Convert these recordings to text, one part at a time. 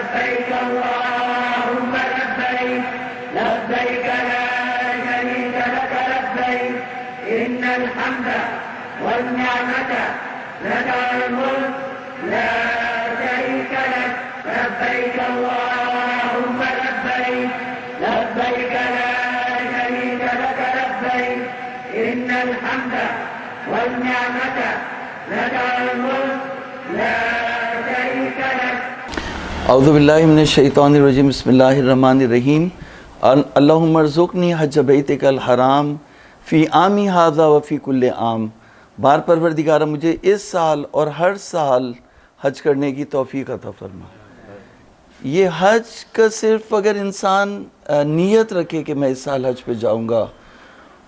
لبيك اللهم لبيك لبيك لا شريك لك لبيك إن الحمد والنعمة لك الملك لا شريك لك لبيك اللهم لبيك لبيك لا شريك لك لبيك إن الحمد والنعمة لك الملك لا شريك لك. اعوذ باللہ من الشیطان الرجیم. بسم اللہ الرحمن الرحیم. اللہم ارزقنی حج بیتک الحرام فی عامی ھذا وفی کل عام. بار پروردگارہ مجھے اس سال اور ہر سال حج کرنے کی توفیق عطا فرما. یہ حج کا صرف اگر انسان نیت رکھے کہ میں اس سال حج پہ جاؤں گا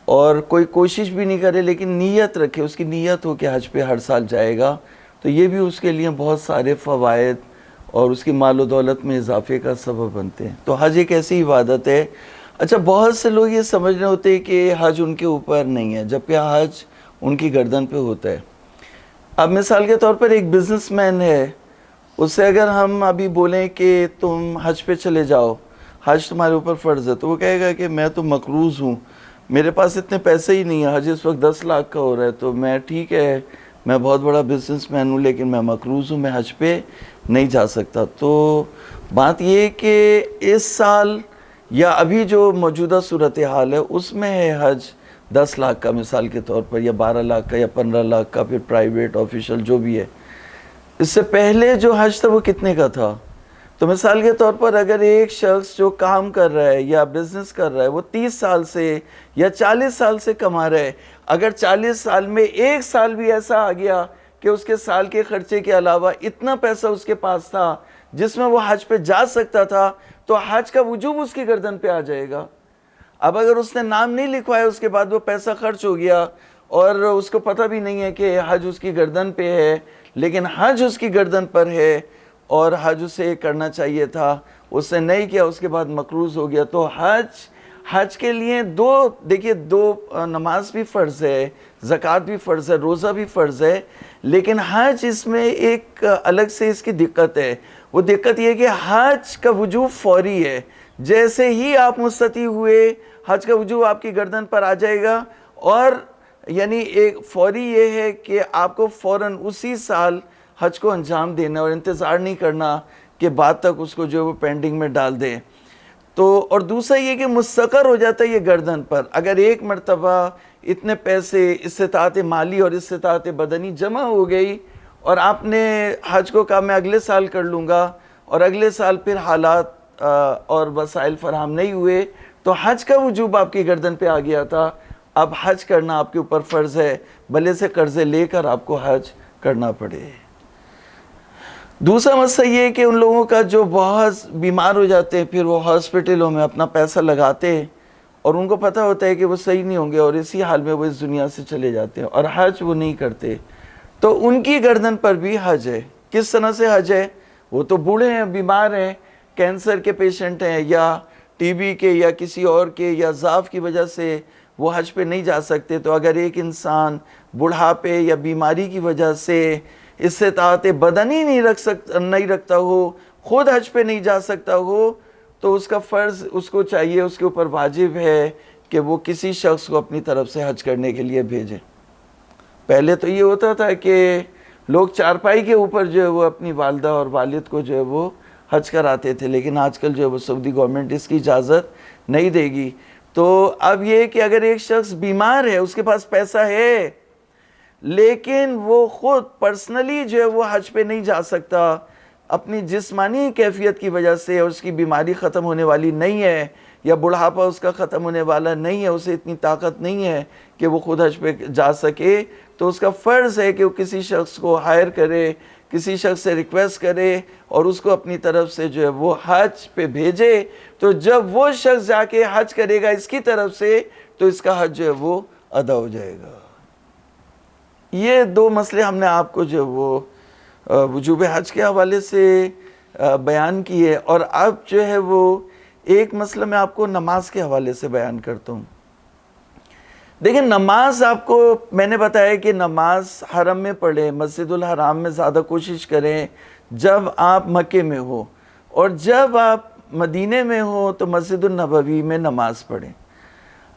اور کوئی کوشش بھی نہیں کرے لیکن نیت رکھے، اس کی نیت ہو کہ حج پہ ہر سال جائے گا، تو یہ بھی اس کے لیے بہت سارے فوائد اور اس کی مال و دولت میں اضافے کا سبب بنتے ہیں. تو حج ایک ایسی عبادت ہے. اچھا، بہت سے لوگ یہ سمجھ رہے ہوتے ہیں کہ حج ان کے اوپر نہیں ہے جبکہ حج ان کی گردن پہ ہوتا ہے. اب مثال کے طور پر ایک بزنس مین ہے، اس سے اگر ہم ابھی بولیں کہ تم حج پہ چلے جاؤ، حج تمہارے اوپر فرض ہے، تو وہ کہے گا کہ میں تو مقروض ہوں، میرے پاس اتنے پیسے ہی نہیں ہیں، حج اس وقت 10 لاکھ کا ہو رہا ہے، تو میں ٹھیک ہے میں بہت بڑا بزنس مین ہوں لیکن میں مقروض ہوں، میں حج پہ نہیں جا سکتا. تو بات یہ ہے کہ اس سال یا ابھی جو موجودہ صورتحال ہے اس میں ہے حج 10 لاکھ کا مثال کے طور پر، یا 12 لاکھ کا، یا 15 لاکھ کا، پھر پرائیویٹ آفیشل جو بھی ہے. اس سے پہلے جو حج تھا وہ کتنے کا تھا؟ تو مثال کے طور پر اگر ایک شخص جو کام کر رہا ہے یا بزنس کر رہا ہے وہ 30 سال سے یا 40 سال سے کما رہا ہے، اگر 40 سال میں ایک سال بھی ایسا آ گیا کہ اس کے سال کے خرچے کے علاوہ اتنا پیسہ اس کے پاس تھا جس میں وہ حج پہ جا سکتا تھا، تو حج کا وجوب اس کی گردن پہ آ جائے گا. اب اگر اس نے نام نہیں لکھوایا، اس کے بعد وہ پیسہ خرچ ہو گیا اور اس کو پتہ بھی نہیں ہے کہ حج اس کی گردن پہ ہے، لیکن حج اس کی گردن پر ہے اور حج اسے کرنا چاہیے تھا، اس نے نہیں کیا، اس کے بعد مقروض ہو گیا. تو حج کے لیے دو نماز بھی فرض ہے، زکوٰۃ بھی فرض ہے، روزہ بھی فرض ہے، لیکن حج اس میں ایک الگ سے اس کی دقت ہے. وہ دقت یہ ہے کہ حج کا وجوب فوری ہے. جیسے ہی آپ مستطیع ہوئے حج کا وجوب آپ کی گردن پر آ جائے گا، اور یعنی ایک فوری یہ ہے کہ آپ کو فوراً اسی سال حج کو انجام دینا اور انتظار نہیں کرنا کہ بعد تک اس کو جو وہ پینڈنگ میں ڈال دیں. تو اور دوسرا یہ کہ مستقر ہو جاتا ہے یہ گردن پر. اگر ایک مرتبہ اتنے پیسے، استطاعت مالی اور استطاعت بدنی جمع ہو گئی اور آپ نے حج کو کہا میں اگلے سال کر لوں گا، اور اگلے سال پھر حالات اور وسائل فراہم نہیں ہوئے، تو حج کا وجوب آپ کی گردن پہ آ گیا تھا. اب حج کرنا آپ کے اوپر فرض ہے، بھلے سے قرضے لے کر آپ کو حج کرنا پڑے. دوسرا مسئلہ یہ ہے کہ ان لوگوں کا جو بہت بیمار ہو جاتے ہیں، پھر وہ ہاسپٹلوں میں اپنا پیسہ لگاتے ہیں اور ان کو پتہ ہوتا ہے کہ وہ صحیح نہیں ہوں گے اور اسی حال میں وہ اس دنیا سے چلے جاتے ہیں اور حج وہ نہیں کرتے، تو ان کی گردن پر بھی حج ہے. کس طرح سے حج ہے؟ وہ تو بوڑھے ہیں، بیمار ہیں، کینسر کے پیشنٹ ہیں، یا ٹی بی کے، یا کسی اور کے، یا ضعف کی وجہ سے وہ حج پہ نہیں جا سکتے. تو اگر ایک انسان بڑھاپے یا بیماری کی وجہ سے استطاعت بدنی نہیں رکھتا ہو، خود حج پہ نہیں جا سکتا ہو، تو اس کا فرض اس کو چاہیے، اس کے اوپر واجب ہے کہ وہ کسی شخص کو اپنی طرف سے حج کرنے کے لیے بھیجے. پہلے تو یہ ہوتا تھا کہ لوگ چارپائی کے اوپر جو ہے وہ اپنی والدہ اور والد کو جو ہے وہ حج کراتے تھے، لیکن آج کل جو ہے وہ سعودی گورنمنٹ اس کی اجازت نہیں دے گی. تو اب یہ کہ اگر ایک شخص بیمار ہے، اس کے پاس پیسہ ہے لیکن وہ خود پرسنلی جو ہے وہ حج پہ نہیں جا سکتا، اپنی جسمانی کیفیت کی وجہ سے، اور اس کی بیماری ختم ہونے والی نہیں ہے یا بڑھاپا اس کا ختم ہونے والا نہیں ہے، اسے اتنی طاقت نہیں ہے کہ وہ خود حج پہ جا سکے، تو اس کا فرض ہے کہ وہ کسی شخص کو ہائر کرے، کسی شخص سے ریکویسٹ کرے اور اس کو اپنی طرف سے جو ہے وہ حج پہ بھیجے. تو جب وہ شخص جا کے حج کرے گا اس کی طرف سے، تو اس کا حج جو ہے وہ ادا ہو جائے گا. یہ دو مسئلے ہم نے آپ کو جو وہ وجوب حج کے حوالے سے بیان کیے، اور اب جو ہے وہ ایک مسئلہ میں آپ کو نماز کے حوالے سے بیان کرتا ہوں. دیکھیں، نماز آپ کو میں نے بتایا کہ نماز حرم میں پڑھیں، مسجد الحرام میں زیادہ کوشش کریں جب آپ مکے میں ہو، اور جب آپ مدینے میں ہوں تو مسجد النبوی میں نماز پڑھیں.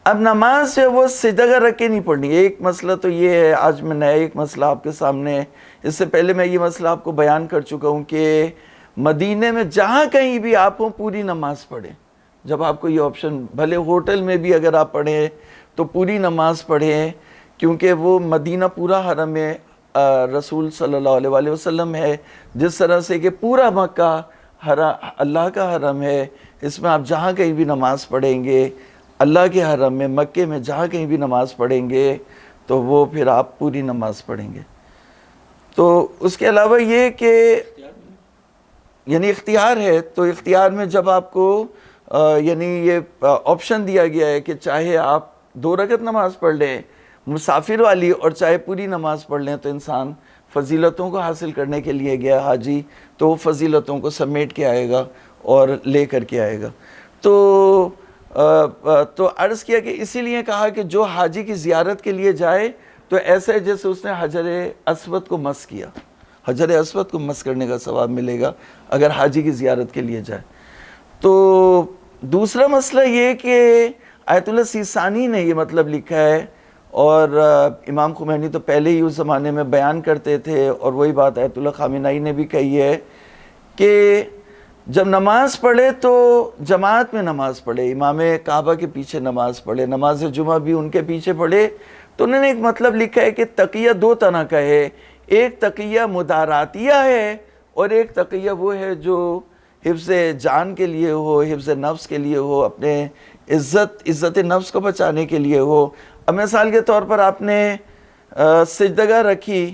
اب نماز جو ہے وہ سجدہ رکھ کے نہیں پڑھنی. ایک مسئلہ تو یہ ہے، آج میں نیا ایک مسئلہ آپ کے سامنے، اس سے پہلے میں یہ مسئلہ آپ کو بیان کر چکا ہوں کہ مدینے میں جہاں کہیں بھی آپ ہوں پوری نماز پڑھیں. جب آپ کو یہ آپشن، بھلے ہوٹل میں بھی اگر آپ پڑھیں تو پوری نماز پڑھیں، کیونکہ وہ مدینہ پورا حرم رسول صلی اللہ علیہ وآلہ وسلم ہے، جس طرح سے کہ پورا مکہ اللہ کا حرم ہے. اس میں آپ جہاں کہیں بھی نماز پڑھیں گے اللہ کے حرم میں، مکے میں جہاں کہیں بھی نماز پڑھیں گے تو وہ پھر آپ پوری نماز پڑھیں گے. تو اس کے علاوہ یہ کہ یعنی اختیار ہے، تو اختیار میں جب آپ کو یعنی یہ آپشن دیا گیا ہے کہ چاہے آپ 2 رکعت نماز پڑھ لیں مسافر والی اور چاہے پوری نماز پڑھ لیں، تو انسان فضیلتوں کو حاصل کرنے کے لیے گیا حاجی تو وہ فضیلتوں کو سمیٹ کے آئے گا اور لے کر کے آئے گا. تو عرض کیا کہ اسی لیے کہا کہ جو حاجی کی زیارت کے لیے جائے تو ایسے جیسے اس نے حجر اسود کو مس کیا. حجر اسود کو مس کرنے کا ثواب ملے گا اگر حاجی کی زیارت کے لیے جائے. تو دوسرا مسئلہ یہ کہ آیت اللہ سیستانی نے یہ مطلب لکھا ہے، اور امام خمینی تو پہلے ہی اس زمانے میں بیان کرتے تھے، اور وہی بات آیت اللہ خامنائی نے بھی کہی ہے کہ جب نماز پڑھے تو جماعت میں نماز پڑھے، امام کعبہ کے پیچھے نماز پڑھے، نماز جمعہ بھی ان کے پیچھے پڑھے. تو انہوں نے ایک مطلب لکھا ہے کہ تقیہ 2 طرح کا ہے. ایک تقیہ مداراتیہ ہے اور ایک تقیہ وہ ہے جو حفظ جان کے لیے ہو، حفظ نفس کے لیے ہو، اپنے عزت نفس کو بچانے کے لیے ہو. اب مثال کے طور پر آپ نے سجدگاہ رکھی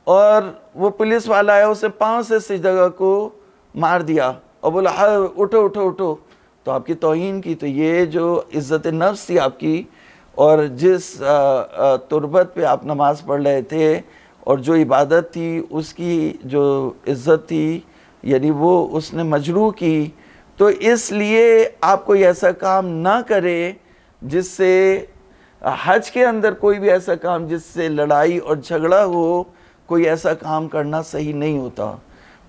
اور وہ پولیس والا آیا، اسے پاؤں سے سجدگاہ کو مار دیا اور بولا اٹھو اٹھو اٹھو، تو آپ کی توہین کی. تو یہ جو عزت نفس تھی آپ کی، اور جس تربت پہ آپ نماز پڑھ رہے تھے اور جو عبادت تھی اس کی جو عزت تھی، یعنی وہ اس نے مجروح کی. تو اس لیے آپ کوئی ایسا کام نہ کرے جس سے حج کے اندر کوئی بھی ایسا کام جس سے لڑائی اور جھگڑا ہو، کوئی ایسا کام کرنا صحیح نہیں ہوتا.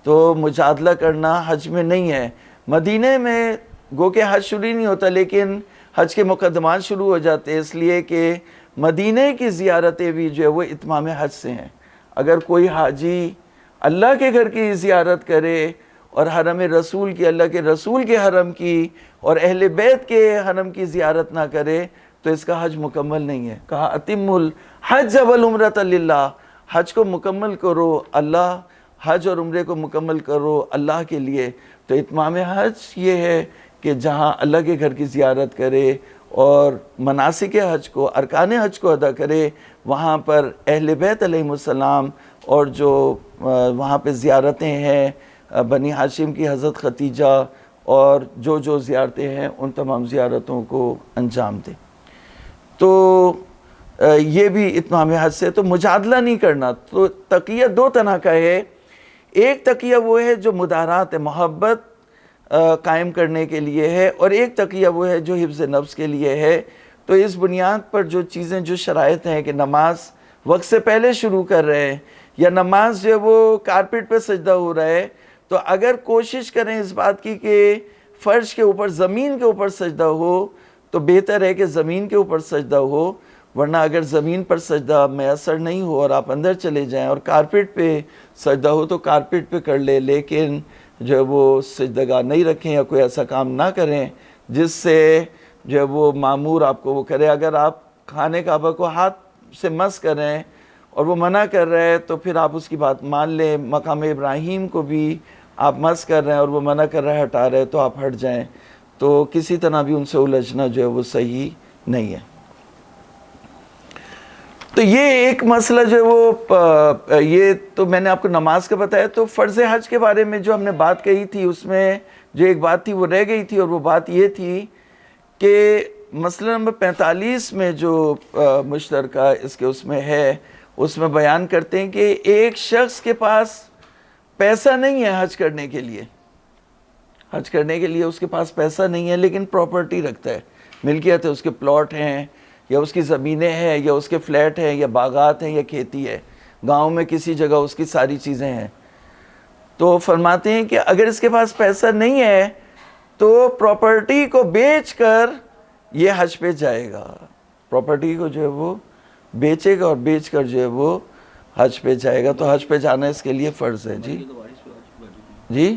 تو مجادلہ کرنا حج میں نہیں ہے. مدینے میں گو کہ حج شروع نہیں ہوتا لیکن حج کے مقدمات شروع ہو جاتے ہیں، اس لیے کہ مدینے کی زیارتیں بھی جو ہے وہ اتمام حج سے ہیں. اگر کوئی حاجی اللہ کے گھر کی زیارت کرے اور حرم رسول کی، اللہ کے رسول کے حرم کی اور اہل بیت کے حرم کی زیارت نہ کرے تو اس کا حج مکمل نہیں ہے. کہا اتم الحج والعمرۃ للہ، حج کو مکمل کرو اللہ، حج اور عمرے کو مکمل کرو اللہ کے لیے. تو اتمام حج یہ ہے کہ جہاں اللہ کے گھر کی زیارت کرے اور مناسک حج کو، ارکان حج کو ادا کرے، وہاں پر اہل بیت علیہم السلام اور جو وہاں پہ زیارتیں ہیں بنی ہاشم کی حضرت ختیجہ اور جو زیارتیں ہیں ان تمام زیارتوں کو انجام دے. تو یہ بھی اتمام حج سے. تو مجادلہ نہیں کرنا. تو تقیہ 2 طرح کا ہے. ایک تقیہ وہ ہے جو مدارات محبت قائم کرنے کے لیے ہے، اور ایک تقیہ وہ ہے جو حفظ نفس کے لیے ہے. تو اس بنیاد پر جو چیزیں، جو شرائط ہیں کہ نماز وقت سے پہلے شروع کر رہے ہیں یا نماز جو ہے وہ کارپیٹ پہ سجدہ ہو رہا ہے، تو اگر کوشش کریں اس بات کی کہ فرش کے اوپر، زمین کے اوپر سجدہ ہو تو بہتر ہے کہ زمین کے اوپر سجدہ ہو. ورنہ اگر زمین پر سجدہ میسر نہیں ہو اور آپ اندر چلے جائیں اور کارپیٹ پہ سجدہ ہو تو کارپیٹ پہ کر لے، لیکن جو ہے وہ سجدگاہ نہیں رکھیں یا کوئی ایسا کام نہ کریں جس سے جو ہے وہ معمور آپ کو وہ کرے. اگر آپ خانہ کعبہ کو ہاتھ سے مس کریں اور وہ منع کر رہے ہیں تو پھر آپ اس کی بات مان لیں. مقام ابراہیم کو بھی آپ مس کر رہے ہیں اور وہ منع کر رہے ہیں، ہٹا رہے ہیں، تو آپ ہٹ جائیں. تو کسی طرح بھی ان سے الجھنا جو ہے وہ صحیح نہیں ہے. تو یہ ایک مسئلہ جو ہے وہ یہ تو میں نے آپ کو نماز کا بتایا. تو فرض حج کے بارے میں جو ہم نے بات کہی تھی اس میں جو ایک بات تھی وہ رہ گئی تھی، اور وہ بات یہ تھی کہ مسئلہ نمبر 45 میں جو مشترکہ اس میں ہے، اس میں بیان کرتے ہیں کہ ایک شخص کے پاس پیسہ نہیں ہے حج کرنے کے لیے. حج کرنے کے لیے اس کے پاس پیسہ نہیں ہے لیکن پراپرٹی رکھتا ہے، ملکیت ہے، اس کے پلاٹ ہیں یا اس کی زمینیں ہیں یا اس کے فلیٹ ہیں یا باغات ہیں یا کھیتی ہے، گاؤں میں کسی جگہ اس کی ساری چیزیں ہیں. تو فرماتے ہیں کہ اگر اس کے پاس پیسہ نہیں ہے تو پراپرٹی کو بیچ کر یہ حج پہ جائے گا، پراپرٹی کو جو ہے وہ بیچے گا اور بیچ کر جو ہے وہ حج پہ جائے گا. تو حج پہ جانا اس کے لیے فرض ہے. جی جی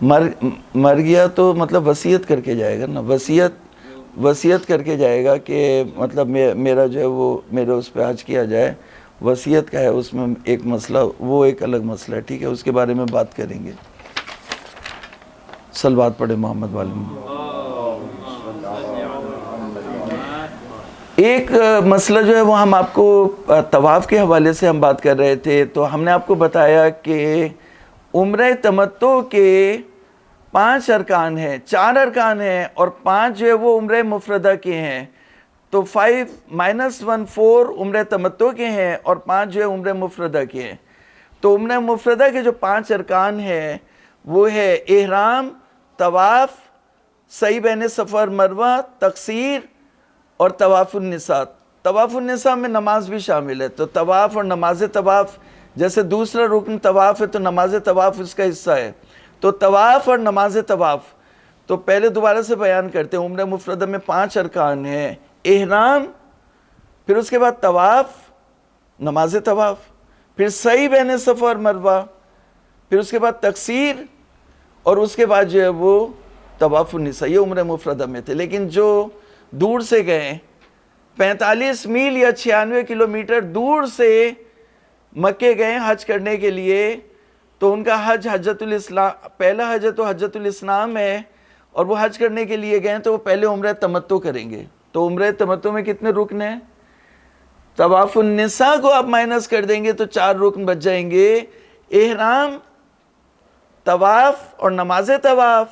مر گیا تو مطلب وصیت کر کے جائے گا نا، وصیت کر کے جائے گا کہ مطلب میرا جو ہے وہ میرے اس پہ حج کیا جائے. وصیت کا ہے اس میں ایک مسئلہ، وہ ایک الگ مسئلہ ہے، ٹھیک ہے، اس کے بارے میں بات کریں گے. صلوات پڑھے محمد والے میں. ایک مسئلہ جو ہے وہ ہم آپ کو طواف کے حوالے سے ہم بات کر رہے تھے، تو ہم نے آپ کو بتایا کہ عمرہ تمتع کے 5 ارکان ہیں، 4 ارکان ہیں اور 5 جو ہے وہ عمرہ مفردہ کے ہیں. تو 5 - 4 عمرہ تمتع کے ہیں اور 5 جو ہے عمرہ مفردہ کے ہیں. تو عمرہ مفردہ کے جو 5 ارکان ہیں وہ ہے احرام، طواف، سعی بین صفا اور مروہ، تقصیر اور طواف النساء. طواف النساء میں نماز بھی شامل ہے. تو طواف اور نماز طواف، جیسے دوسرا رکن طواف ہے تو نماز طواف اس کا حصہ ہے. تو طواف اور نماز طواف، تو پہلے دوبارہ سے بیان کرتے ہیں. عمرہ مفردہ میں 5 ارکان ہیں، احرام، پھر اس کے بعد طواف، نماز طواف، پھر سعی بین صفا اور مروہ، پھر اس کے بعد تقصیر اور اس کے بعد جو ہے وہ طواف النساء. یہ عمرہ مفردہ میں تھے. لیکن جو دور سے گئے، 45 میل یا 96 کلومیٹر دور سے مکے گئے حج کرنے کے لیے، تو ان کا حج حجۃ الاسلام، پہلا حج تو حجۃ الاسلام ہے، اور وہ حج کرنے کے لیے گئے تو وہ پہلے عمرہ تمتع کریں گے. تو عمرہ تمتع میں کتنے رکن ہیں؟ طواف النساء کو آپ مائنس کر دیں گے تو 4 رکن بچ جائیں گے، احرام، طواف اور نماز طواف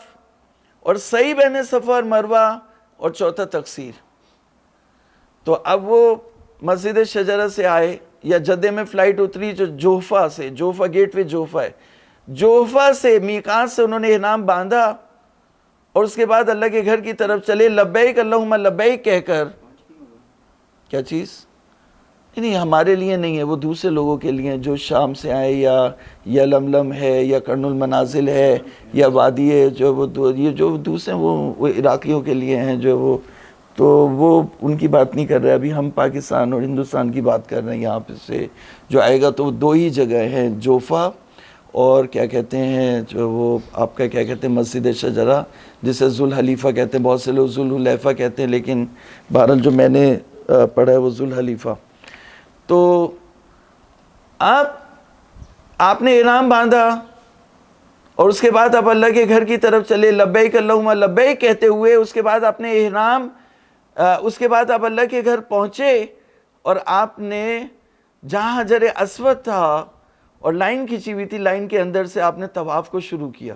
اور سعی بین صفا اور مروہ اور چوتھا تقصیر. تو اب وہ مسجد شجرہ سے آئے یا جدے میں فلائٹ اتری جو جوفہ سے، جوفہ گیٹ وے جوفہ ہے، جوفہ سے میقات سے انہوں نے احرام باندھا اور اس کے بعد اللہ کے گھر کی طرف چلے لبیک اللہم لبیک کہہ کر. کیا چیز؟ نہیں، ہمارے لیے نہیں ہے، وہ دوسرے لوگوں کے لیے جو شام سے آئے یا لملم ہے یا کرن المنازل ہے یا وادی ہے، یہ جو دوسرے وہ عراقیوں کے لیے ہیں جو وہ، تو وہ ان کی بات نہیں کر رہے. ابھی ہم پاکستان اور ہندوستان کی بات کر رہے ہیں. یہاں پہ سے جو آئے گا تو وہ 2 ہی جگہ ہیں، جوفہ اور کیا کہتے ہیں جو وہ آپ کا کیا کہتے ہیں مسجد شجرہ، جسے ذوالحلیفہ کہتے ہیں. بہت سے لوگ ذوالحلیفہ کہتے ہیں، لیکن بہرحال جو میں نے پڑھا ہے وہ ذوالحلیفہ. تو آپ نے احرام باندھا اور اس کے بعد آپ اللہ کے گھر کی طرف چلے لبیک اللہم لبیک کہتے ہوئے. اس کے بعد آپ نے احرام، اس کے بعد آپ اللہ کے گھر پہنچے اور آپ نے جہاں حجر اسود تھا اور لائن کھینچی ہوئی تھی، لائن کے اندر سے آپ نے طواف کو شروع کیا.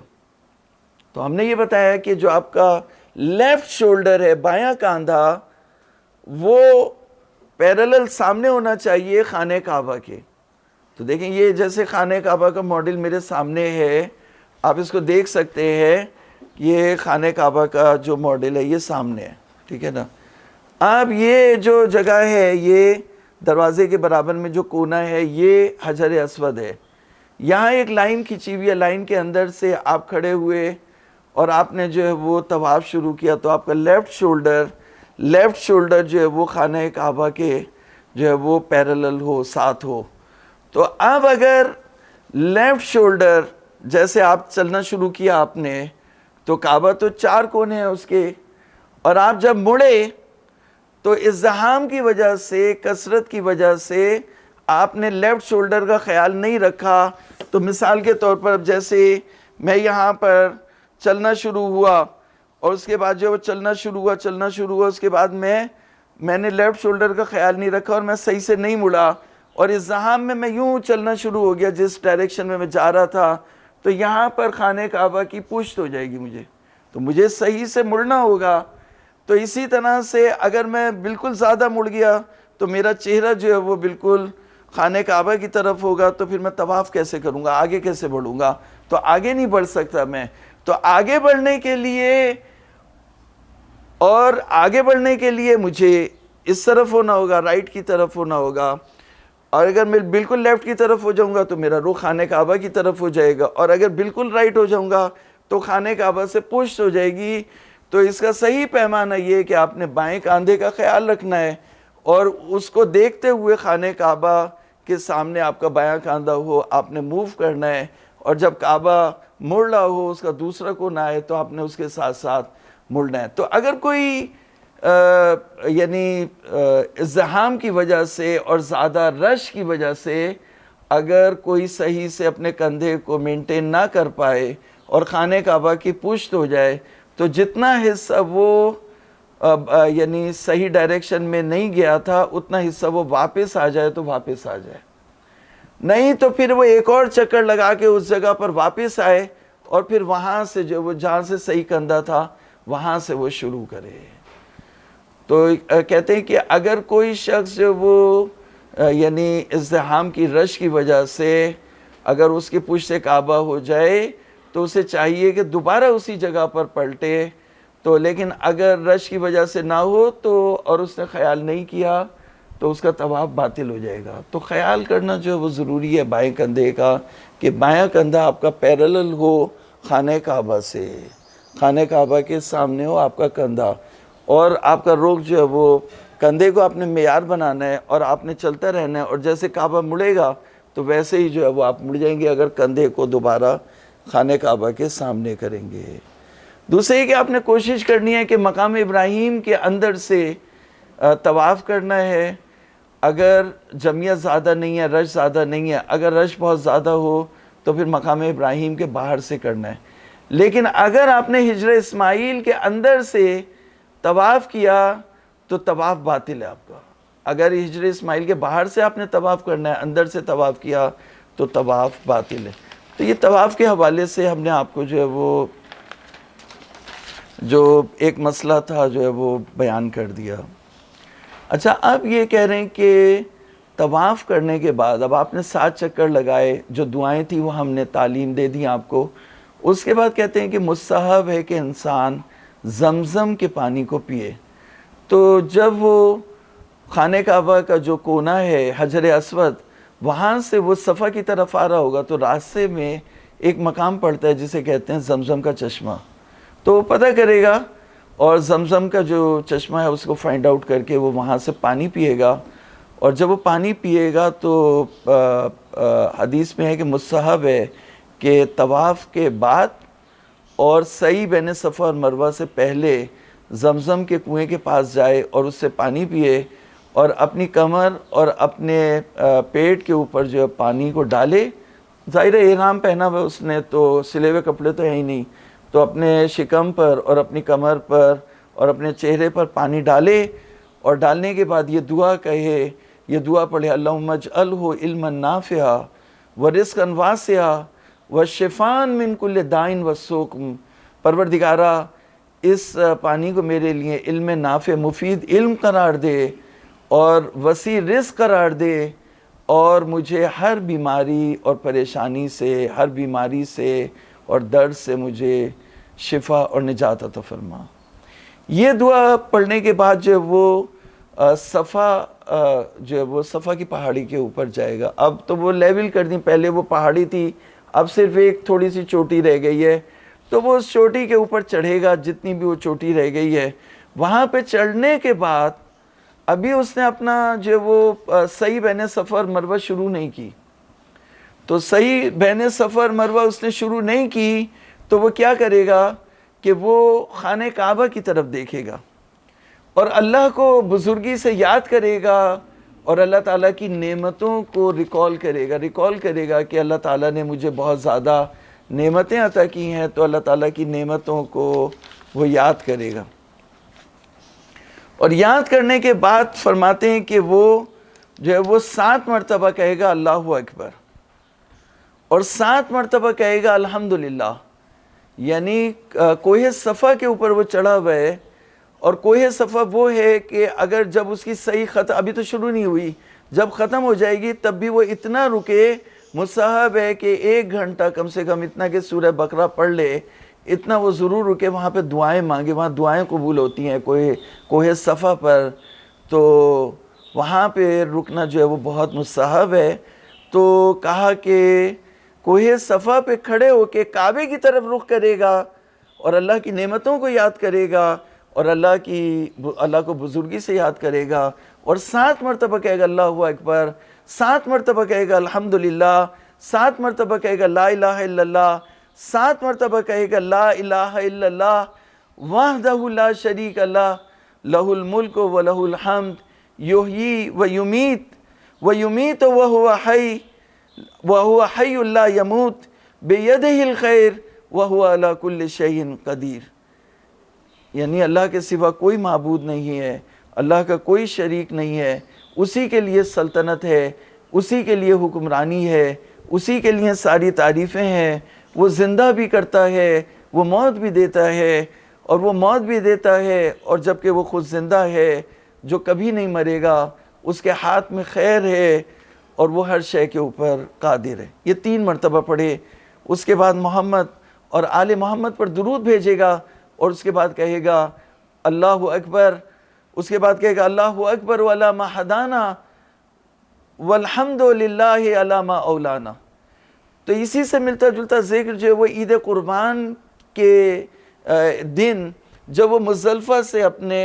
تو ہم نے یہ بتایا کہ جو آپ کا لیفٹ شولڈر ہے، بایاں کاندھا، وہ پیرالل سامنے ہونا چاہیے خانہ کعبہ کے. تو دیکھیں یہ جیسے خانہ کعبہ کا ماڈل میرے سامنے ہے، آپ اس کو دیکھ سکتے ہیں. یہ خانہ کعبہ کا جو ماڈل ہے یہ سامنے ہے، ٹھیک ہے نا. اب یہ جو جگہ ہے، یہ دروازے کے برابر میں جو کونا ہے یہ حجر اسود ہے. یہاں ایک لائن کھینچی ہوئی ہے، لائن کے اندر سے آپ کھڑے ہوئے اور آپ نے جو ہے وہ طواف شروع کیا. تو آپ کا لیفٹ شولڈر جو ہے وہ خانہ کعبہ کے جو ہے وہ پیرالل ہو، ساتھ ہو. تو اب اگر لیفٹ شولڈر جیسے آپ چلنا شروع کیا آپ نے، تو کعبہ تو 4 کونے ہیں اس کے، اور آپ جب مڑے تو ازدحام کی وجہ سے، کثرت کی وجہ سے آپ نے لیفٹ شولڈر کا خیال نہیں رکھا. تو مثال کے طور پر اب جیسے میں یہاں پر چلنا شروع ہوا اور اس کے بعد جو چلنا شروع ہوا اس کے بعد میں نے لیفٹ شولڈر کا خیال نہیں رکھا اور میں صحیح سے نہیں مڑا اور ازدحام میں یوں چلنا شروع ہو گیا جس ڈائریکشن میں جا رہا تھا. تو یہاں پر خانہ کعبہ کی پشت ہو جائے گی مجھے، تو مجھے صحیح سے مڑنا ہوگا. تو اسی طرح سے اگر میں بالکل زیادہ مڑ گیا تو میرا چہرہ جو ہے وہ بالکل خانہ کعبہ کی طرف ہوگا. تو پھر میں طواف کیسے کروں گا، آگے کیسے بڑھوں گا؟ تو آگے نہیں بڑھ سکتا میں. تو آگے بڑھنے کے لیے مجھے اس طرف ہونا ہوگا، رائٹ کی طرف ہونا ہوگا. اور اگر میں بالکل لیفٹ کی طرف ہو جاؤں گا تو میرا رخ خانہ کعبہ کی طرف ہو جائے گا، اور اگر بالکل رائٹ ہو جاؤں گا تو خانہ کعبہ سے پشت ہو جائے گی۔ تو اس کا صحیح پیمانہ یہ ہے کہ آپ نے بائیں کاندھے کا خیال رکھنا ہے، اور اس کو دیکھتے ہوئے خانہ کعبہ کے سامنے آپ کا بایاں کاندھا ہو، آپ نے موو کرنا ہے، اور جب کعبہ مڑ رہا ہو، اس کا دوسرا کونا آئے، تو آپ نے اس کے ساتھ ساتھ مڑنا ہے۔ تو اگر کوئی یعنی ازدحام کی وجہ سے اور زیادہ رش کی وجہ سے اگر کوئی صحیح سے اپنے کندھے کو مینٹین نہ کر پائے اور خانہ کعبہ کی پشت ہو جائے، تو جتنا حصہ وہ یعنی صحیح ڈائریکشن میں نہیں گیا تھا، اتنا حصہ وہ واپس آ جائے تو واپس آ جائے، نہیں تو پھر وہ ایک اور چکر لگا کے اس جگہ پر واپس آئے، اور پھر وہاں سے جو وہ جہاں سے صحیح کندھا تھا وہاں سے وہ شروع کرے۔ تو کہتے ہیں کہ اگر کوئی شخص جو وہ یعنی ازدحام کی رش کی وجہ سے اگر اس کی پشت سے کعبہ ہو جائے تو اسے چاہیے کہ دوبارہ اسی جگہ پر پلٹے، تو لیکن اگر رش کی وجہ سے نہ ہو تو اور اس نے خیال نہیں کیا تو اس کا طواف باطل ہو جائے گا۔ تو خیال کرنا جو ہے وہ ضروری ہے بائیں کندھے کا، کہ بایاں کندھا آپ کا پیرلل ہو خانہ کعبہ سے، خانہ کعبہ کے سامنے ہو آپ کا کندھا، اور آپ کا رخ جو ہے وہ کندھے کو آپ نے معیار بنانا ہے، اور آپ نے چلتا رہنا ہے، اور جیسے کعبہ مڑے گا تو ویسے ہی جو ہے وہ آپ مڑ جائیں گے اگر کندھے کو دوبارہ خانہ کعبہ کے سامنے کریں گے۔ دوسرے یہ کہ آپ نے کوشش کرنی ہے کہ مقام ابراہیم کے اندر سے طواف کرنا ہے، اگر جمعیت زیادہ نہیں ہے، رش زیادہ نہیں ہے، اگر رش بہت زیادہ ہو تو پھر مقام ابراہیم کے باہر سے کرنا ہے۔ لیکن اگر آپ نے ہجر اسماعیل کے اندر سے طواف کیا تو طواف باطل ہے آپ کا۔ اگر ہجر اسماعیل کے باہر سے آپ نے طواف کرنا ہے، اندر سے طواف کیا تو طواف باطل ہے۔ تو یہ طواف کے حوالے سے ہم نے آپ کو جو ہے وہ جو ایک مسئلہ تھا جو ہے وہ بیان کر دیا۔ اچھا، اب یہ کہہ رہے ہیں کہ طواف کرنے کے بعد اب آپ نے 7 چکر لگائے، جو دعائیں تھیں وہ ہم نے تعلیم دے دی آپ کو، اس کے بعد کہتے ہیں کہ مستحب ہے کہ انسان زمزم کے پانی کو پیے۔ تو جب وہ خانہ کعبہ کا جو کونا ہے حجر اسود، وہاں سے وہ صفا کی طرف آ رہا ہوگا تو راستے میں ایک مقام پڑتا ہے جسے کہتے ہیں زمزم کا چشمہ، تو وہ پتہ کرے گا اور زمزم کا جو چشمہ ہے اس کو فائنڈ آؤٹ کر کے وہ وہاں سے پانی پیے گا، اور جب وہ پانی پیے گا تو حدیث میں ہے کہ مستحب ہے کہ طواف کے بعد اور سعی بین صفا اور مروہ سے پہلے زمزم کے کنویں کے پاس جائے اور اس سے پانی پیے، اور اپنی کمر اور اپنے پیٹ کے اوپر جو پانی کو ڈالے۔ ظاہر احرام پہنا ہوا اس نے تو سلے ہوئے کپڑے تو ہے ہی نہیں، تو اپنے شکم پر اور اپنی کمر پر اور اپنے چہرے پر پانی ڈالے، اور ڈالنے کے بعد یہ دعا کہے، یہ دعا پڑھے، اللہم اجعلہ علما نافعا ورزقا واسعا وشفاء من کل داء وسقم۔ پروردگارا اس پانی کو میرے لیے علم نافع مفید علم قرار دے اور وسیع رزق قرار دے، اور مجھے ہر بیماری اور پریشانی سے، ہر بیماری سے اور درد سے مجھے شفا اور نجات عطا فرما۔ یہ دعا پڑھنے کے بعد جو وہ صفا جو ہے وہ صفا کی پہاڑی کے اوپر جائے گا۔ اب تو وہ لیول کر دی، پہلے وہ پہاڑی تھی، اب صرف ایک تھوڑی سی چوٹی رہ گئی ہے، تو وہ اس چوٹی کے اوپر چڑھے گا، جتنی بھی وہ چوٹی رہ گئی ہے۔ وہاں پہ چڑھنے کے بعد ابھی اس نے اپنا جو وہ سعی بین صفا اور مروہ شروع نہیں کی، تو سعی بین صفا اور مروہ اس نے شروع نہیں کی تو وہ کیا کرے گا کہ وہ خانہ کعبہ کی طرف دیکھے گا اور اللہ کو بزرگی سے یاد کرے گا، اور اللہ تعالیٰ کی نعمتوں کو ریکال کرے گا کہ اللہ تعالیٰ نے مجھے بہت زیادہ نعمتیں عطا کی ہیں، تو اللہ تعالیٰ کی نعمتوں کو وہ یاد کرے گا۔ اور یاد کرنے کے بعد فرماتے ہیں کہ وہ جو ہے وہ 7 مرتبہ کہے گا اللہ اکبر، اور 7 مرتبہ کہے گا الحمدللہ۔ یعنی کوہ صفا کے اوپر وہ چڑھا ہوا ہے، اور کوہ صفا وہ ہے کہ اگر جب اس کی صحیح ختم، ابھی تو شروع نہیں ہوئی، جب ختم ہو جائے گی تب بھی وہ اتنا رکے، مستحب ہے کہ 1 گھنٹہ کم سے کم اتنا کہ سورہ بقرہ پڑھ لے، اتنا وہ ضرور رکے، وہاں پہ دعائیں مانگے، وہاں دعائیں قبول ہوتی ہیں کوہ صفا پر۔ تو وہاں پہ رکنا جو ہے وہ بہت مستحب ہے۔ تو کہا کہ کوہ صفا پہ کھڑے ہو کے کعبے کی طرف رخ کرے گا اور اللہ کی نعمتوں کو یاد کرے گا اور اللہ کو بزرگی سے یاد کرے گا، اور 7 مرتبہ کہے گا اللہ اکبر، 7 مرتبہ کہے گا الحمدللہ، 7 مرتبہ کہے گا لا الہ الا اللہ، 7 مرتبہ کہے گا لا الہ الا اللہ وحدہ لا شریک لہ لہ الملک و لہ الحمد یحیی و یمیت وہو حی لا یموت بیدہ الخیر وہو علی کل شیء قدیر۔ یعنی اللہ کے سوا کوئی معبود نہیں ہے، اللہ کا کوئی شریک نہیں ہے، اسی کے لیے سلطنت ہے، اسی کے لیے حکمرانی ہے، اسی کے لیے ساری تعریفیں ہیں۔ وہ زندہ بھی کرتا ہے، وہ موت بھی دیتا ہے، اور وہ موت بھی دیتا ہے اور جبکہ وہ خود زندہ ہے جو کبھی نہیں مرے گا، اس کے ہاتھ میں خیر ہے اور وہ ہر شے کے اوپر قادر ہے۔ یہ 3 مرتبہ پڑھے، اس کے بعد محمد اور آل محمد پر درود بھیجے گا، اور اس کے بعد کہے گا اللہ اکبر، اس کے بعد کہے گا اللہ اکبر وعلی ما ہدانا والحمد للہ علی ما اولانا۔ تو اسی سے ملتا جلتا ذکر جو ہے وہ عید قربان کے دن جب وہ مزدلفہ سے اپنے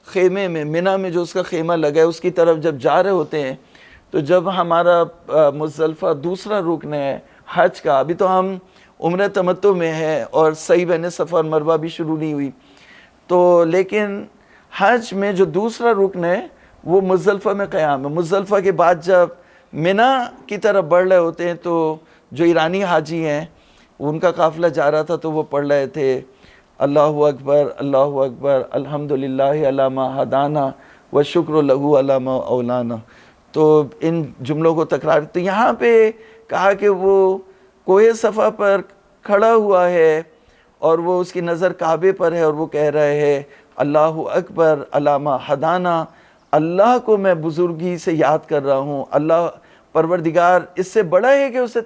خیمے میں، منی میں جو اس کا خیمہ لگا ہے اس کی طرف جب جا رہے ہوتے ہیں، تو جب ہمارا مزدلفہ دوسرا رکن ہے حج کا، ابھی تو ہم عمرہ تمتع میں ہے اور سعی بین صفا اور مروہ بھی شروع نہیں ہوئی، تو لیکن حج میں جو دوسرا رکن ہے وہ مزدلفہ میں قیام ہے۔ مزدلفہ کے بعد جب منی کی طرف بڑھ رہے ہوتے ہیں تو جو ایرانی حاجی ہیں ان کا قافلہ جا رہا تھا تو وہ پڑھ رہے تھے اللہ اکبر الحمدللہ علی ما ہدانا والشکر لہ علی ما اولانا۔ تو ان جملوں کو تکرار، تو یہاں پہ کہا کہ وہ کوہ صفا پر کھڑا ہوا ہے اور وہ اس کی نظر کعبے پر ہے اور وہ کہہ رہے ہے اللہ اکبر علی ما ہدانا، اللہ کو میں بزرگی سے یاد کر رہا ہوں، اللہ پروردگار اس سے بڑا ہے کہ اسے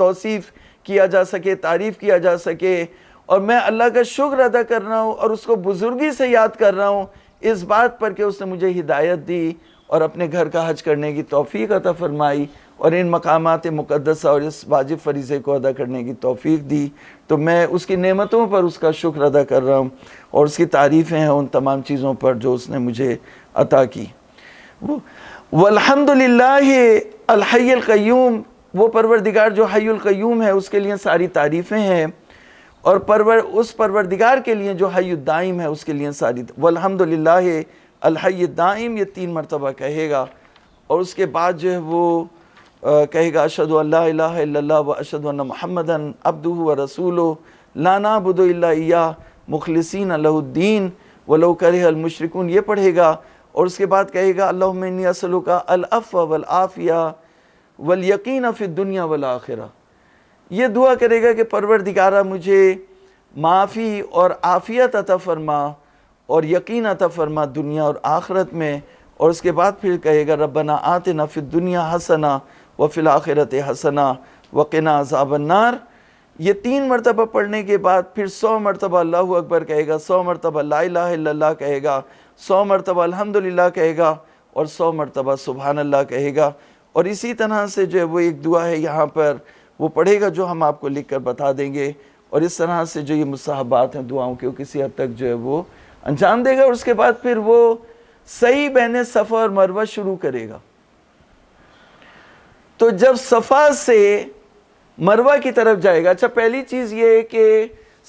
توصیف کیا جا سکے، تعریف کیا جا سکے، اور میں اللہ کا شکر ادا کر رہا ہوں اور اس کو بزرگی سے یاد کر رہا ہوں اس بات پر کہ اس نے مجھے ہدایت دی اور اپنے گھر کا حج کرنے کی توفیق عطا فرمائی اور ان مقامات مقدسہ اور اس واجب فریضے کو ادا کرنے کی توفیق دی، تو میں اس کی نعمتوں پر اس کا شکر ادا کر رہا ہوں اور اس کی تعریفیں ہیں ان تمام چیزوں پر جو اس نے مجھے عطا کی۔ والحمدللہ الحی القیوم، وہ پروردگار جو حی القیوم ہے اس کے لیے ساری تعریفیں ہیں، اور اس پروردگار کے لیے جو حی الدائم ہے اس کے لیے ساری، والحمدللہ الحی الدائم یہ 3 مرتبہ کہے گا، اور اس کے بعد جو ہے وہ کہے گا اشہد ان لا الہ الا اللہ و اشہد ان محمدا عبدہ و رسولہ لا نعبد الا ایاہ مخلصین لہ الدین ولو کرہ المشرکون، یہ پڑھے گا، اور اس کے بعد کہے گا اللہم انی اسألک العفو والعافیہ والیقین فی الدنیا والآخرہ۔ یہ دعا کرے گا کہ پروردگارہ مجھے معافی اور عافیت عطا فرما اور یقین عطا فرما دنیا اور آخرت میں، اور اس کے بعد پھر کہے گا ربنا آتنا فی الدنیا حسنہ وفی الآخرۃ حسنہ وقنا عذاب النار۔ یہ 3 مرتبہ پڑھنے کے بعد پھر 100 مرتبہ اللہ اکبر کہے گا، 100 مرتبہ لا الہ الا اللہ کہے گا، 100 مرتبہ الحمدللہ کہے گا، اور 100 مرتبہ سبحان اللہ کہے گا۔ اور اسی طرح سے جو ہے وہ ایک دعا ہے یہاں پر وہ پڑھے گا جو ہم آپ کو لکھ کر بتا دیں گے، اور اس طرح سے جو یہ مستحبات ہیں دعاؤں کے وہ کسی حد تک جو ہے وہ انجام دے گا، اور اس کے بعد پھر وہ سعی بین صفا اور مروہ شروع کرے گا۔ تو جب صفا سے مروہ کی طرف جائے گا، اچھا پہلی چیز یہ ہے کہ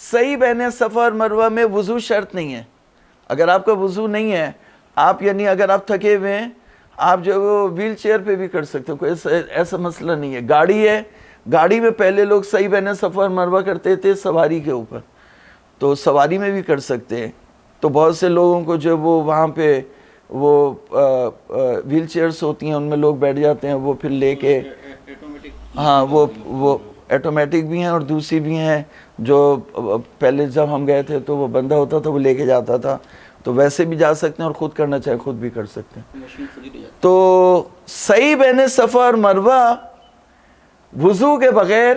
سعی بین صفا اور مروہ میں وضو شرط نہیں ہے۔ اگر آپ کا وضو نہیں ہے، آپ یعنی اگر آپ تھکے ہوئے ہیں، آپ جو وہ ویل چیئر پہ بھی کر سکتے ہیں، کوئی ایسا مسئلہ نہیں ہے۔ گاڑی ہے، گاڑی میں پہلے لوگ سعی بین صفا اور مروہ کرتے تھے سواری کے اوپر، تو سواری میں بھی کر سکتے ہیں۔ تو بہت سے لوگوں کو جو وہ وہاں پہ وہ ویل چیئرز ہوتی ہیں ان میں لوگ بیٹھ جاتے ہیں، وہ پھر لے کے، ہاں وہ ایٹومیٹک بھی ہیں اور دوسری بھی ہیں جو پہلے جب ہم گئے تھے تو وہ بندہ ہوتا تھا وہ لے کے جاتا تھا، تو ویسے بھی جا سکتے ہیں اور خود کرنا چاہے خود بھی کر سکتے ہیں۔ تو سعی بین صفا اور مروہ وضو کے بغیر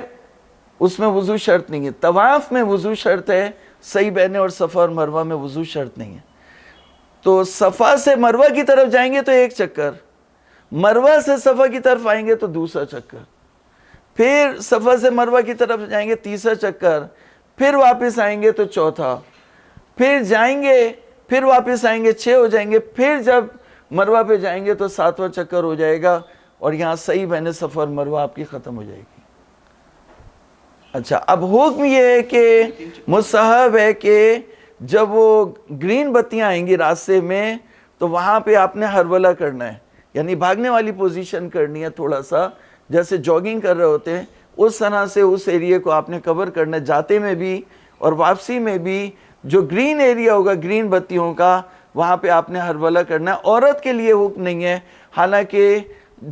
اس میں وضو شرط نہیں ہے۔ طواف میں وضو شرط ہے، سعی بین اور صفا اور مروہ میں وضو شرط نہیں ہے۔ تو صفا سے مروہ کی طرف جائیں گے تو ایک چکر، مروہ سے صفا کی طرف آئیں گے تو دوسرا چکر، پھر صفا سے مروہ کی طرف جائیں گے تیسرا چکر، پھر واپس آئیں گے تو چوتھا، پھر جائیں گے پھر واپس آئیں گے 6 ہو جائیں گے، پھر جب مروہ پہ جائیں گے تو 7واں چکر ہو جائے گا، اور یہاں صحیح بین صفا اور مروہ آپ کی ختم ہو جائے گی۔ اچھا، اب حکم یہ ہے کہ مستحب ہے کہ جب وہ گرین بتیاں آئیں گی راستے میں تو وہاں پہ آپ نے ہرولہ کرنا ہے، یعنی بھاگنے والی پوزیشن کرنی ہے، تھوڑا سا جیسے جاگنگ کر رہے ہوتے ہیں اس طرح سے اس ایریے کو آپ نے کور کرنا ہے، جاتے میں بھی اور واپسی میں بھی۔ جو گرین ایریا ہوگا گرین بتیوں کا وہاں پہ آپ نے ہرولہ کرنا ہے۔ عورت کے لیے حکم نہیں ہے، حالانکہ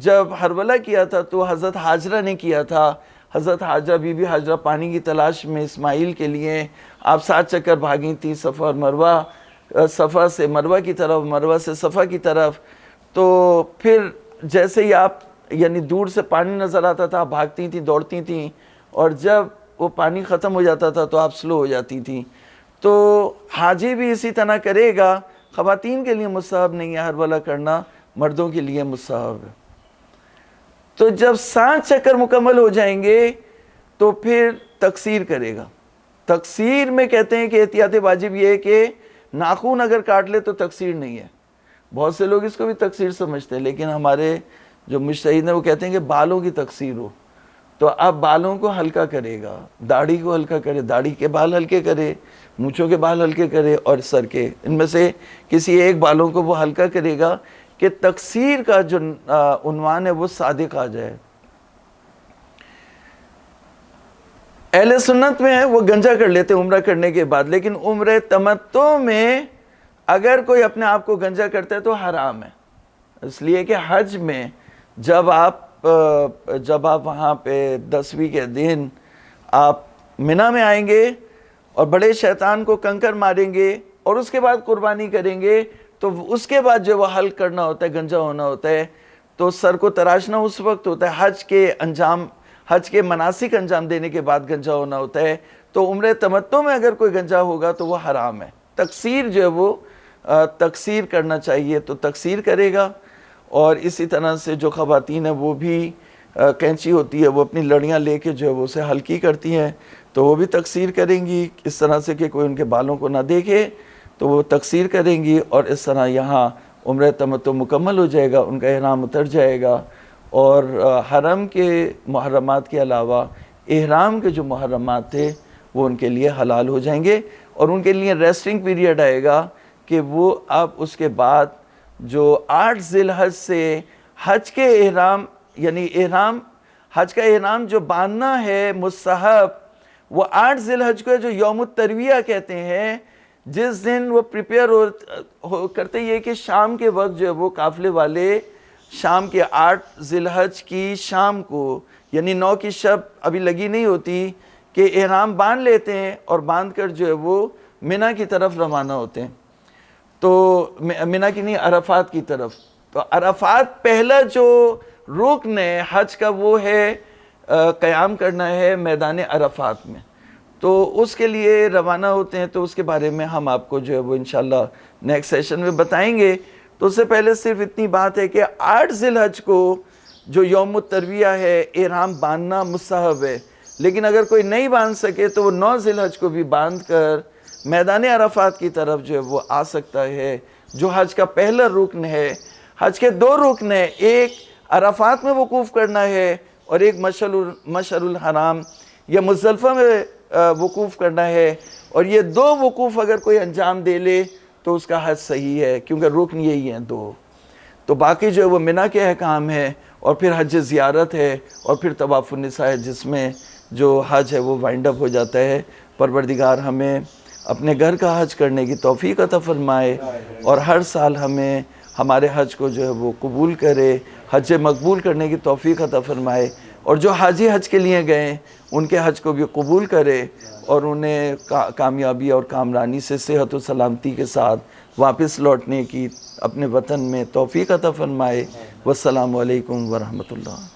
جب ہرولہ کیا تھا تو حضرت حاجرہ نے کیا تھا، حضرت حاجرہ بی بی حاجرہ پانی کی تلاش میں اسماعیل کے لیے آپ 7 چکر بھاگی تھی، صفا اور مروہ، صفا سے مروہ کی طرف، مروہ سے صفا کی طرف۔ تو پھر جیسے ہی آپ یعنی دور سے پانی نظر آتا تھا، بھاگتی تھیں، دوڑتی تھیں، اور جب وہ پانی ختم ہو جاتا تھا تو آپ سلو ہو جاتی تھیں۔ تو حاجی بھی اسی طرح کرے گا۔ خواتین کے لیے مستحب نہیں ہے ہرولہ کرنا، مردوں کے لیے مستحب ہے۔ تو جب 7 چکر مکمل ہو جائیں گے تو پھر تقصیر کرے گا۔ تقصیر میں کہتے ہیں کہ احتیاط واجب یہ ہے کہ ناخن اگر کاٹ لے تو تقصیر نہیں ہے۔ بہت سے لوگ اس کو بھی تقصیر سمجھتے ہیں، لیکن ہمارے جو مجتہد ہیں وہ کہتے ہیں کہ بالوں کی تقصیر ہو، تو اب بالوں کو ہلکا کرے گا، داڑھی کو ہلکا کرے، داڑھی کے بال ہلکے کرے، مونچھوں کے بال ہلکے کرے، اور سر کے، ان میں سے کسی ایک بالوں کو وہ ہلکا کرے گا کہ تقصیر کا جو عنوان ہے وہ صادق آ جائے۔ اہل سنت میں ہے وہ گنجا کر لیتے عمرہ کرنے کے بعد، لیکن عمرہ تمتع میں اگر کوئی اپنے آپ کو گنجا کرتا ہے تو حرام ہے، اس لیے کہ حج میں جب آپ وہاں پہ 10ویں کے دن آپ منی میں آئیں گے اور بڑے شیطان کو کنکر ماریں گے اور اس کے بعد قربانی کریں گے، تو اس کے بعد جو وہ حلق کرنا ہوتا ہے، گنجا ہونا ہوتا ہے، تو سر کو تراشنا اس وقت ہوتا ہے، حج کے مناسک انجام دینے کے بعد گنجا ہونا ہوتا ہے۔ تو عمرہ تمتع میں اگر کوئی گنجا ہوگا تو وہ حرام ہے۔ تقصیر جو ہے وہ تقصیر کرنا چاہیے تو تقصیر کرے گا، اور اسی طرح سے جو خواتین ہیں وہ بھی کینچی ہوتی ہے وہ اپنی لڑیاں لے کے جو ہے وہ اسے ہلکی کرتی ہیں تو وہ بھی تقصیر کریں گی، اس طرح سے کہ کوئی ان کے بالوں کو نہ دیکھے تو وہ تقصیر کریں گی، اور اس طرح یہاں عمرہ تمتع مکمل ہو جائے گا، ان کا احرام اتر جائے گا، اور حرم کے محرمات کے علاوہ احرام کے جو محرمات تھے وہ ان کے لیے حلال ہو جائیں گے، اور ان کے لیے ریسٹنگ پیریڈ آئے گا کہ وہ اب اس کے بعد جو 8 ذی الحج سے حج کے احرام یعنی حج کا احرام جو باندھنا ہے مستحب، وہ 8 ذی الحج کو جو یوم الترویہ کہتے ہیں، جس دن وہ پریپیئر کرتے یہ کہ شام کے وقت جو ہے وہ قافلے والے شام کے 8 ذی الحج کی شام کو، یعنی 9 کی شب ابھی لگی نہیں ہوتی، کہ احرام باندھ لیتے ہیں اور باندھ کر جو ہے وہ منی کی طرف روانہ ہوتے ہیں، تو منی کی نہیں، عرفات کی طرف۔ تو عرفات پہلا جو رکن ہے حج کا وہ ہے قیام کرنا ہے میدان عرفات میں، تو اس کے لیے روانہ ہوتے ہیں، تو اس کے بارے میں ہم آپ کو جو ہے وہ انشاءاللہ نیکسٹ سیشن میں بتائیں گے۔ تو اس سے پہلے صرف اتنی بات ہے کہ 8 ذی الحج کو جو یوم الترویہ ہے احرام باندھنا مستحب ہے، لیکن اگر کوئی نہیں باندھ سکے تو وہ 9 ذی الحج کو بھی باندھ کر میدان عرفات کی طرف جو ہے وہ آ سکتا ہے، جو حج کا پہلا رکن ہے۔ حج کے 2 رکن ہیں، ایک عرفات میں وقوف کرنا ہے، اور ایک مشعر الحرام یا مزدلفہ میں وقوف کرنا ہے، اور یہ 2 وقوف اگر کوئی انجام دے لے تو اس کا حج صحیح ہے، کیونکہ رکن یہی ہیں 2۔ تو باقی جو ہے وہ منی کے احکام ہے، اور پھر حج زیارت ہے، اور پھر طواف النساء ہے، جس میں جو حج ہے وہ وائنڈ اپ ہو جاتا ہے۔ پروردگار ہمیں اپنے گھر کا حج کرنے کی توفیق عطا فرمائے، اور ہر سال ہمیں ہمارے حج کو جو ہے وہ قبول کرے، حج مقبول کرنے کی توفیق عطا فرمائے، اور جو حاجی حج کے لیے گئے ان کے حج کو بھی قبول کرے، اور انہیں کامیابی اور کامرانی سے صحت و سلامتی کے ساتھ واپس لوٹنے کی اپنے وطن میں توفیق عطا فرمائے۔ والسلام علیکم ورحمۃ اللہ۔